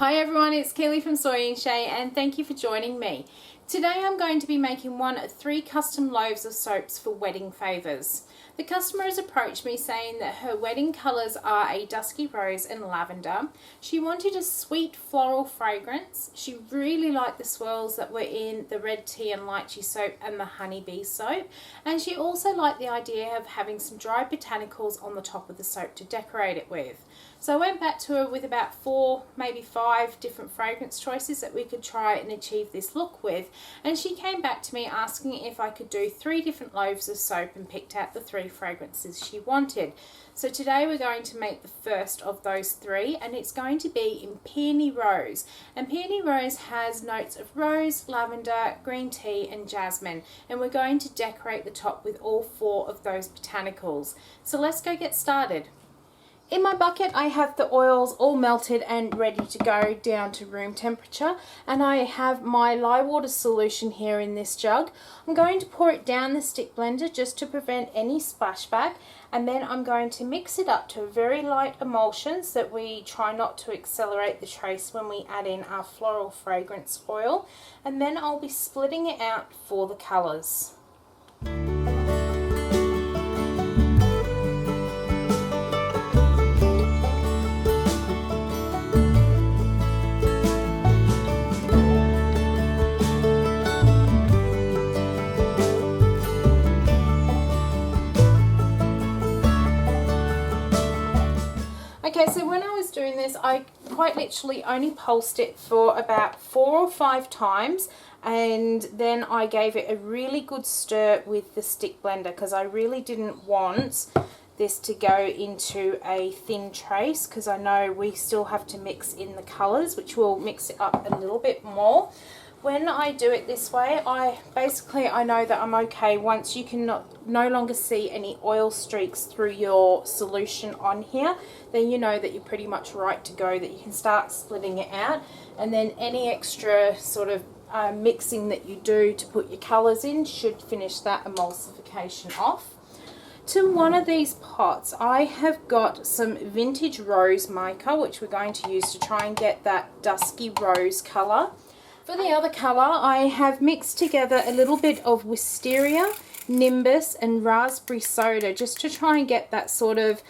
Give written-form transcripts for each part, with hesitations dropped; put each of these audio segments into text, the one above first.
Hi everyone, it's Kelly from Soy and Shea and thank you for joining me. Today I'm going to be making one of 3 custom loaves of soaps for wedding favours. The customer has approached me saying that her wedding colours are a dusky rose and lavender. She wanted a sweet floral fragrance. She really liked the swirls that were in the red tea and lychee soap and the honeybee soap. And she also liked the idea of having some dried botanicals on the top of the soap to decorate it with. So I went back to her with about 4, maybe 5 different fragrance choices that we could try and achieve this look with. And she came back to me asking if I could do 3 different loaves of soap and picked out the 3 fragrances she wanted. So today we're going to make the first of those 3 and it's going to be in Peony Rose. And Peony Rose has notes of rose, lavender, green tea and jasmine. And we're going to decorate the top with all 4 of those botanicals. So let's go get started. In my bucket I have the oils all melted and ready to go down to room temperature, and I have my lye water solution here in this jug. I'm going to pour it down the stick blender just to prevent any splashback, and then I'm going to mix it up to a very light emulsion so that we try not to accelerate the trace when we add in our floral fragrance oil, and then I'll be splitting it out for the colours. Okay, so when I was doing this, I quite literally only pulsed it for about 4 or 5 times, and then I gave it a really good stir with the stick blender because I really didn't want this to go into a thin trace, because I know we still have to mix in the colours, which will mix it up a little bit more. When I do it this way, I know that I'm okay once you can no longer see any oil streaks through your solution on here. Then you know that you're pretty much right to go, that you can start splitting it out, and then any extra sort of mixing that you do to put your colours in should finish that emulsification off. To one of these pots I have got some vintage rose mica, which we're going to use to try and get that dusky rose colour. For the other colour, I have mixed together a little bit of wisteria, nimbus and raspberry soda just to try and get that sort of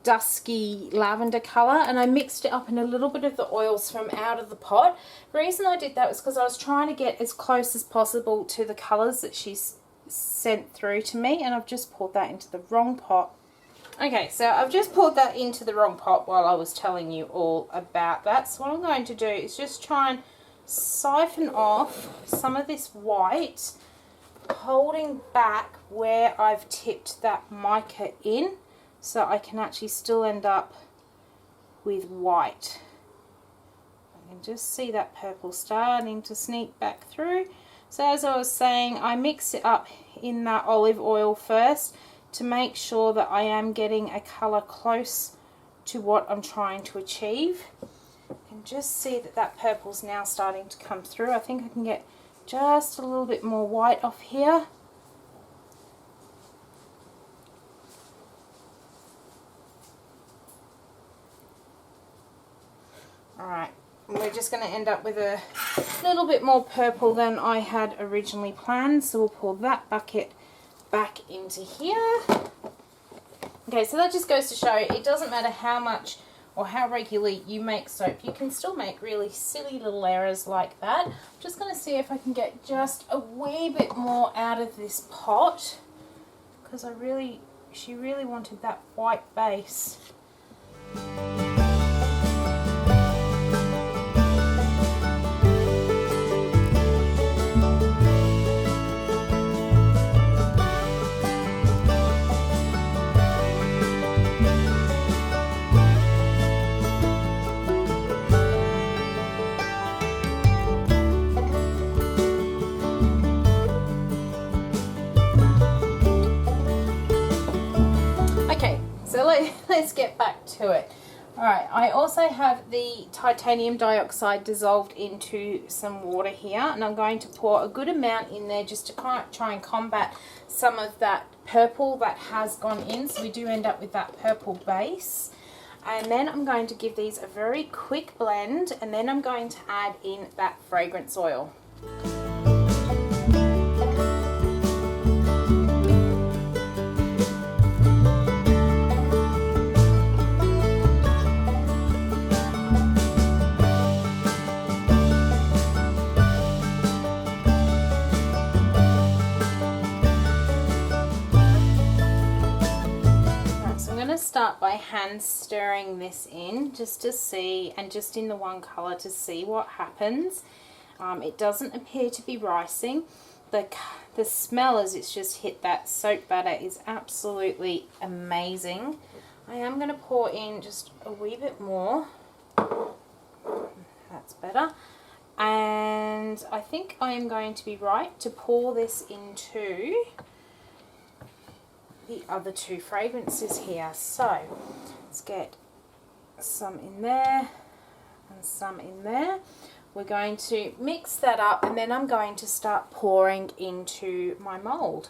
dusky lavender colour, and I mixed it up in a little bit of the oils from out of the pot. The reason I did that was because I was trying to get as close as possible to the colours that she's sent through to me, and I've just poured that into the wrong pot. Okay, so I've just poured that into the wrong pot while I was telling you all about that. So what I'm going to do is just try and siphon off some of this white, holding back where I've tipped that mica in, so I can actually still end up with white. I can just see that purple starting to sneak back through. So as I was saying, I mix it up in that olive oil first to make sure that I am getting a colour close to what I'm trying to achieve. You can just see that that purple's now starting to come through. I think I can get just a little bit more white off here. Alright, we're just going to end up with a little bit more purple than I had originally planned, so we'll pour that bucket back into here. Okay, so that just goes to show it doesn't matter how much or how regularly you make soap, you can still make really silly little errors like that. I'm just going to see if I can get just a wee bit more out of this pot, because she really wanted that white base. Let's get back to it. Alright, I also have the titanium dioxide dissolved into some water here, and I'm going to pour a good amount in there just to try and combat some of that purple that has gone in, so we do end up with that purple base. And then I'm going to give these a very quick blend, and then I'm going to add in that fragrance oil. Start by hand stirring this in just to see, and just in the one color to see what happens. It doesn't appear to be rising. The smell as it's just hit that soap batter is absolutely amazing. I am going to pour in just a wee bit more. That's better. And I think I am going to be right to pour this into the other two fragrances here. So let's get some in there and some in there. We're going to mix that up, and then I'm going to start pouring into my mold.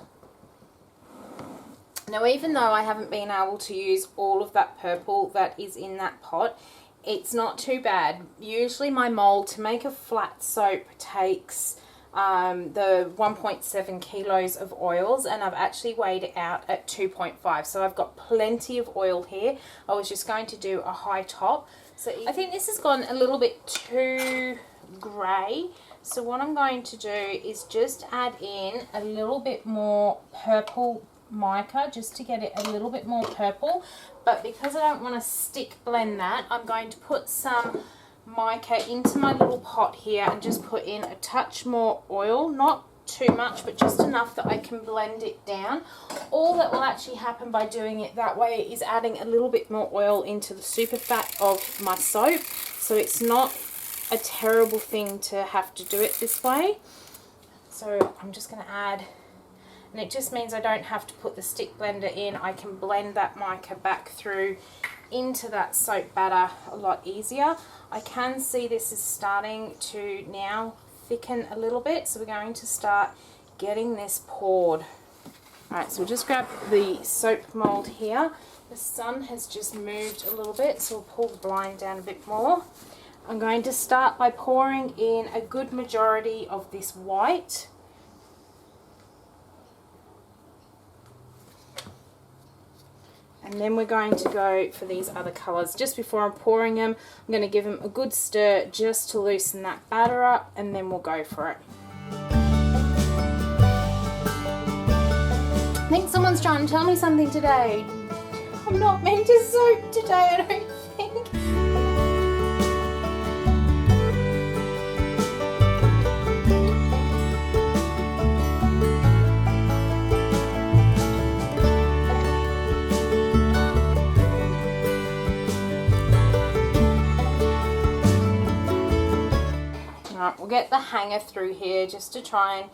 Now, even though I haven't been able to use all of that purple that is in that pot, it's not too bad. Usually my mold to make a flat soap takes the 1.7 kilos of oils, and I've actually weighed it out at 2.5, so I've got plenty of oil here. I was just going to do a high top. So I think this has gone a little bit too grey, so what I'm going to do is just add in a little bit more purple mica just to get it a little bit more purple. But because I don't want to stick blend that, I'm going to put some mica into my little pot here and just put in a touch more oil, not too much but just enough that I can blend it down. All that will actually happen by doing it that way is adding a little bit more oil into the super fat of my soap, so it's not a terrible thing to have to do it this way. So I'm just going to add, and it just means I don't have to put the stick blender in. I can blend that mica back through into that soap batter a lot easier. I can see this is starting to now thicken a little bit, so we're going to start getting this poured. Alright, so we'll just grab the soap mold here. The sun has just moved a little bit, so we'll pull the blind down a bit more. I'm going to start by pouring in a good majority of this white. And then we're going to go for these other colours. Just before I'm pouring them, I'm going to give them a good stir just to loosen that batter up, and then we'll go for it. I think someone's trying to tell me something today. I'm not meant to soap today, I don't think. We'll get the hanger through here just to try and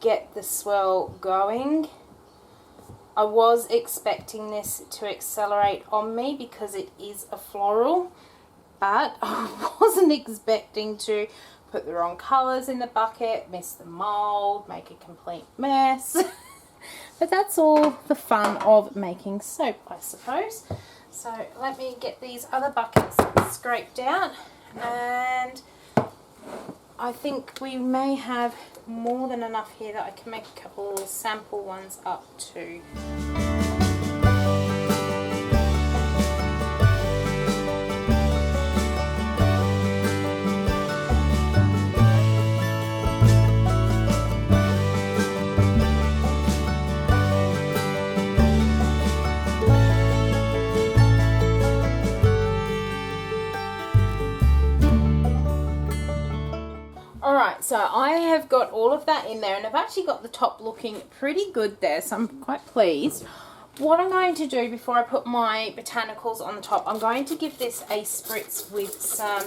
get the swirl going. I was expecting this to accelerate on me because it is a floral, but I wasn't expecting to put the wrong colours in the bucket, miss the mould, make a complete mess. But that's all the fun of making soap, I suppose. So let me get these other buckets scraped out, and I think we may have more than enough here that I can make a couple of little sample ones up too. Alright, so I have got all of that in there, and I've actually got the top looking pretty good there, so I'm quite pleased. What I'm going to do before I put my botanicals on the top, I'm going to give this a spritz with some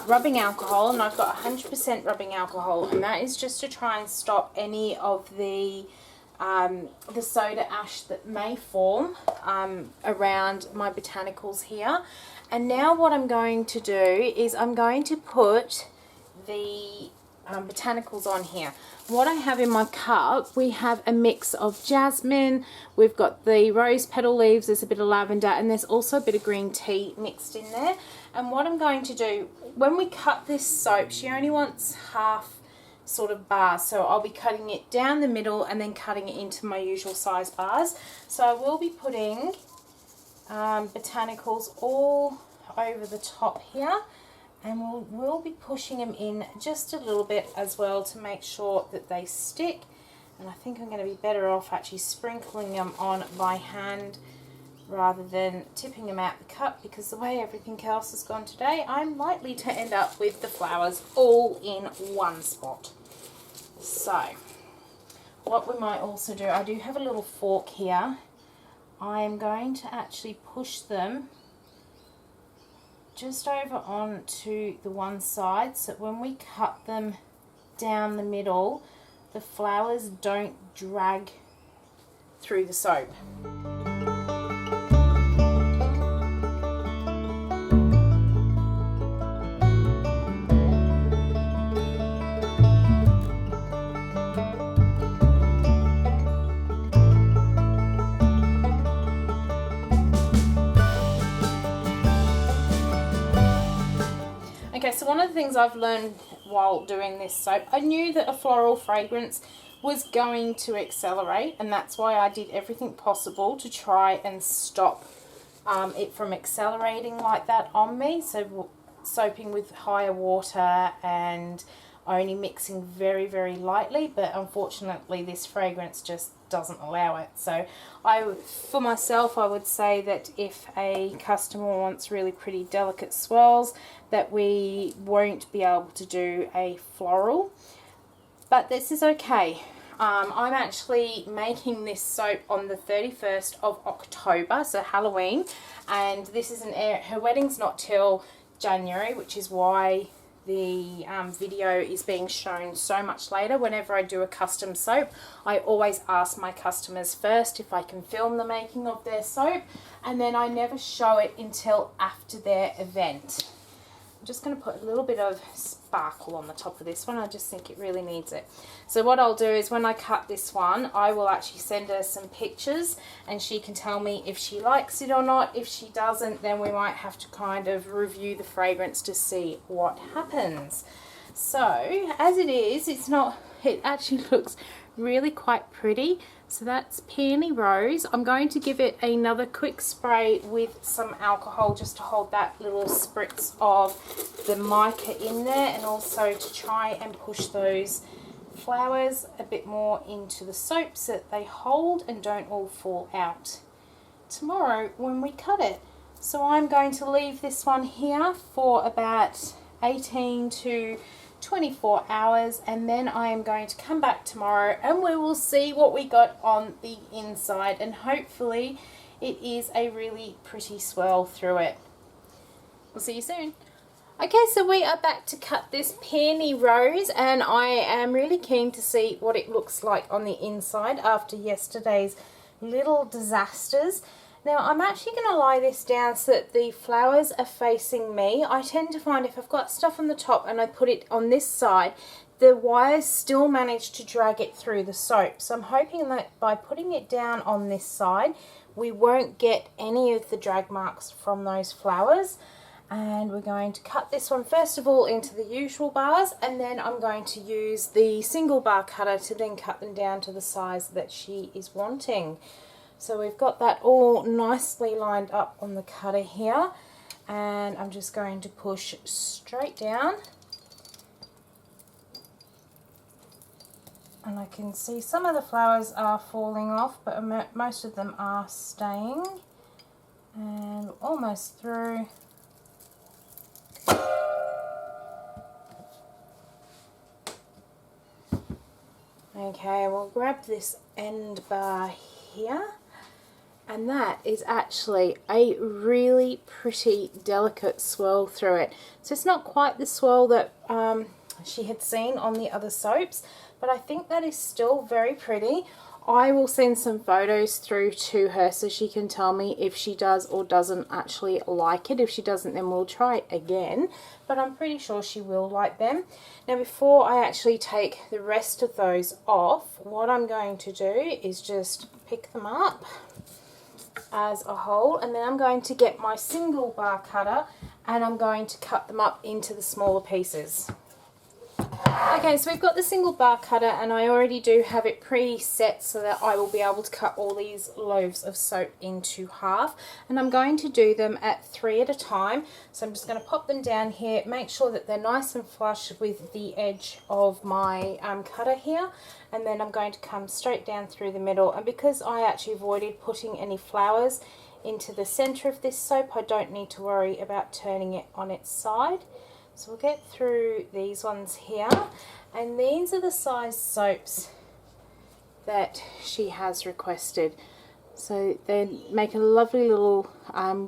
rubbing alcohol, and I've got 100% rubbing alcohol, and that is just to try and stop any of the soda ash that may form around my botanicals here. And now what I'm going to do is I'm going to put the botanicals on here. What I have in my cup, we have a mix of jasmine, we've got the rose petal leaves, there's a bit of lavender, and there's also a bit of green tea mixed in there. And what I'm going to do, when we cut this soap, she only wants half sort of bars, so I'll be cutting it down the middle and then cutting it into my usual size bars. So I will be putting botanicals all over the top here, and we'll be pushing them in just a little bit as well to make sure that they stick. And I think I'm going to be better off actually sprinkling them on by hand rather than tipping them out the cup, because the way everything else has gone today, I'm likely to end up with the flowers all in one spot. So what we might also do, I do have a little fork here. I am going to actually push them just over onto the one side, so that when we cut them down the middle, the flowers don't drag through the soap. Okay, so one of the things I've learned while doing this soap, I knew that a floral fragrance was going to accelerate, and that's why I did everything possible to try and stop it from accelerating like that on me. So soaping with higher water and only mixing very, very lightly, but unfortunately this fragrance just doesn't allow it. So for myself, I would say that if a customer wants really pretty delicate swirls, that we won't be able to do a floral, but this is okay. I'm actually making this soap on the 31st of October, so Halloween, and this is her wedding's not till January, which is why the video is being shown so much later. Whenever I do a custom soap, I always ask my customers first if I can film the making of their soap, and then I never show it until after their event. I'm just going to put a little bit of sparkle on the top of this one. I just think it really needs it. So what I'll do is when I cut this one, I will actually send her some pictures and she can tell me if she likes it or not. If she doesn't, then we might have to kind of review the fragrance to see what happens. So as it is, it actually looks really quite pretty. So that's Peony Rose. I'm going to give it another quick spray with some alcohol just to hold that little spritz of the mica in there, and also to try and push those flowers a bit more into the soap so that they hold and don't all fall out tomorrow when we cut it. So I'm going to leave this one here for about 18 to 24 hours, and then I am going to come back tomorrow and we will see what we got on the inside, and hopefully it is a really pretty swirl through it. We'll see you soon. Okay, so we are back to cut this Peony Rose, and I am really keen to see what it looks like on the inside after yesterday's little disasters. Now I'm actually going to lie this down so that the flowers are facing me. I tend to find if I've got stuff on the top and I put it on this side, the wires still manage to drag it through the soap. So I'm hoping that by putting it down on this side, we won't get any of the drag marks from those flowers. And we're going to cut this one first of all into the usual bars, and then I'm going to use the single bar cutter to then cut them down to the size that she is wanting. So we've got that all nicely lined up on the cutter here, and I'm just going to push straight down. And I can see some of the flowers are falling off, but most of them are staying. And almost through. Okay, we'll grab this end bar here. And that is actually a really pretty delicate swirl through it. So it's not quite the swirl that she had seen on the other soaps, but I think that is still very pretty. I will send some photos through to her so she can tell me if she does or doesn't actually like it. If she doesn't, then we'll try it again, but I'm pretty sure she will like them. Now before I actually take the rest of those off, what I'm going to do is just pick them up as a whole, and then I'm going to get my single bar cutter and I'm going to cut them up into the smaller pieces. Okay, so we've got the single bar cutter and I already do have it preset so that I will be able to cut all these loaves of soap into half, and I'm going to do them at 3 at a time. So I'm just going to pop them down here, make sure that they're nice and flush with the edge of my cutter here, and then I'm going to come straight down through the middle. And because I actually avoided putting any flowers into the center of this soap, I don't need to worry about turning it on its side. So we'll get through these ones here, and these are the size soaps that she has requested. So they make a lovely little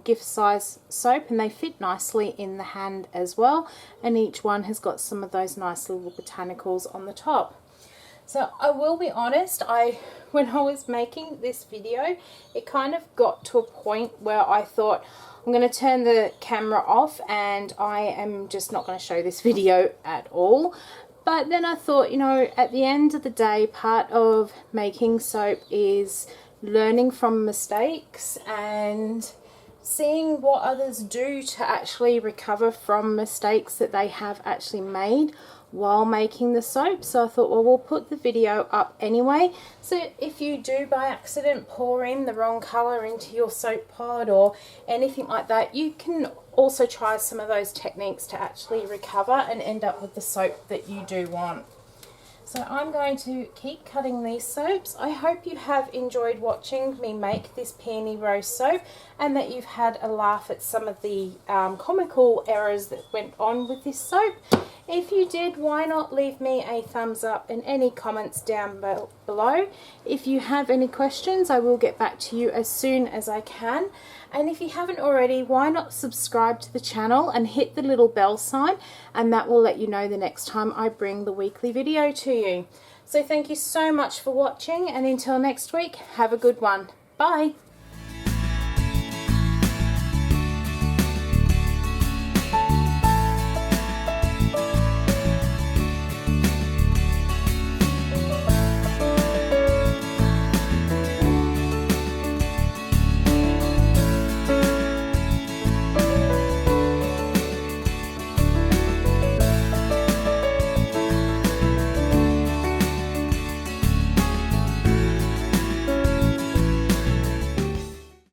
gift size soap, and they fit nicely in the hand as well, and each one has got some of those nice little botanicals on the top. So I will be honest, when I was making this video, it kind of got to a point where I thought, I'm going to turn the camera off and I am just not going to show this video at all. But then I thought, you know, at the end of the day, part of making soap is learning from mistakes and seeing what others do to actually recover from mistakes that they have actually made while making the soap. So I thought, well, we'll put the video up anyway, so if you do by accident pour in the wrong color into your soap pod or anything like that, you can also try some of those techniques to actually recover and end up with the soap that you do want. So I'm going to keep cutting these soaps. I hope you have enjoyed watching me make this Peony Rose soap and that you've had a laugh at some of the comical errors that went on with this soap. If you did, why not leave me a thumbs up and any comments down below. If you have any questions, I will get back to you as soon as I can. And if you haven't already, why not subscribe to the channel and hit the little bell sign, and that will let you know the next time I bring the weekly video to you. So thank you so much for watching, and until next week, have a good one. Bye.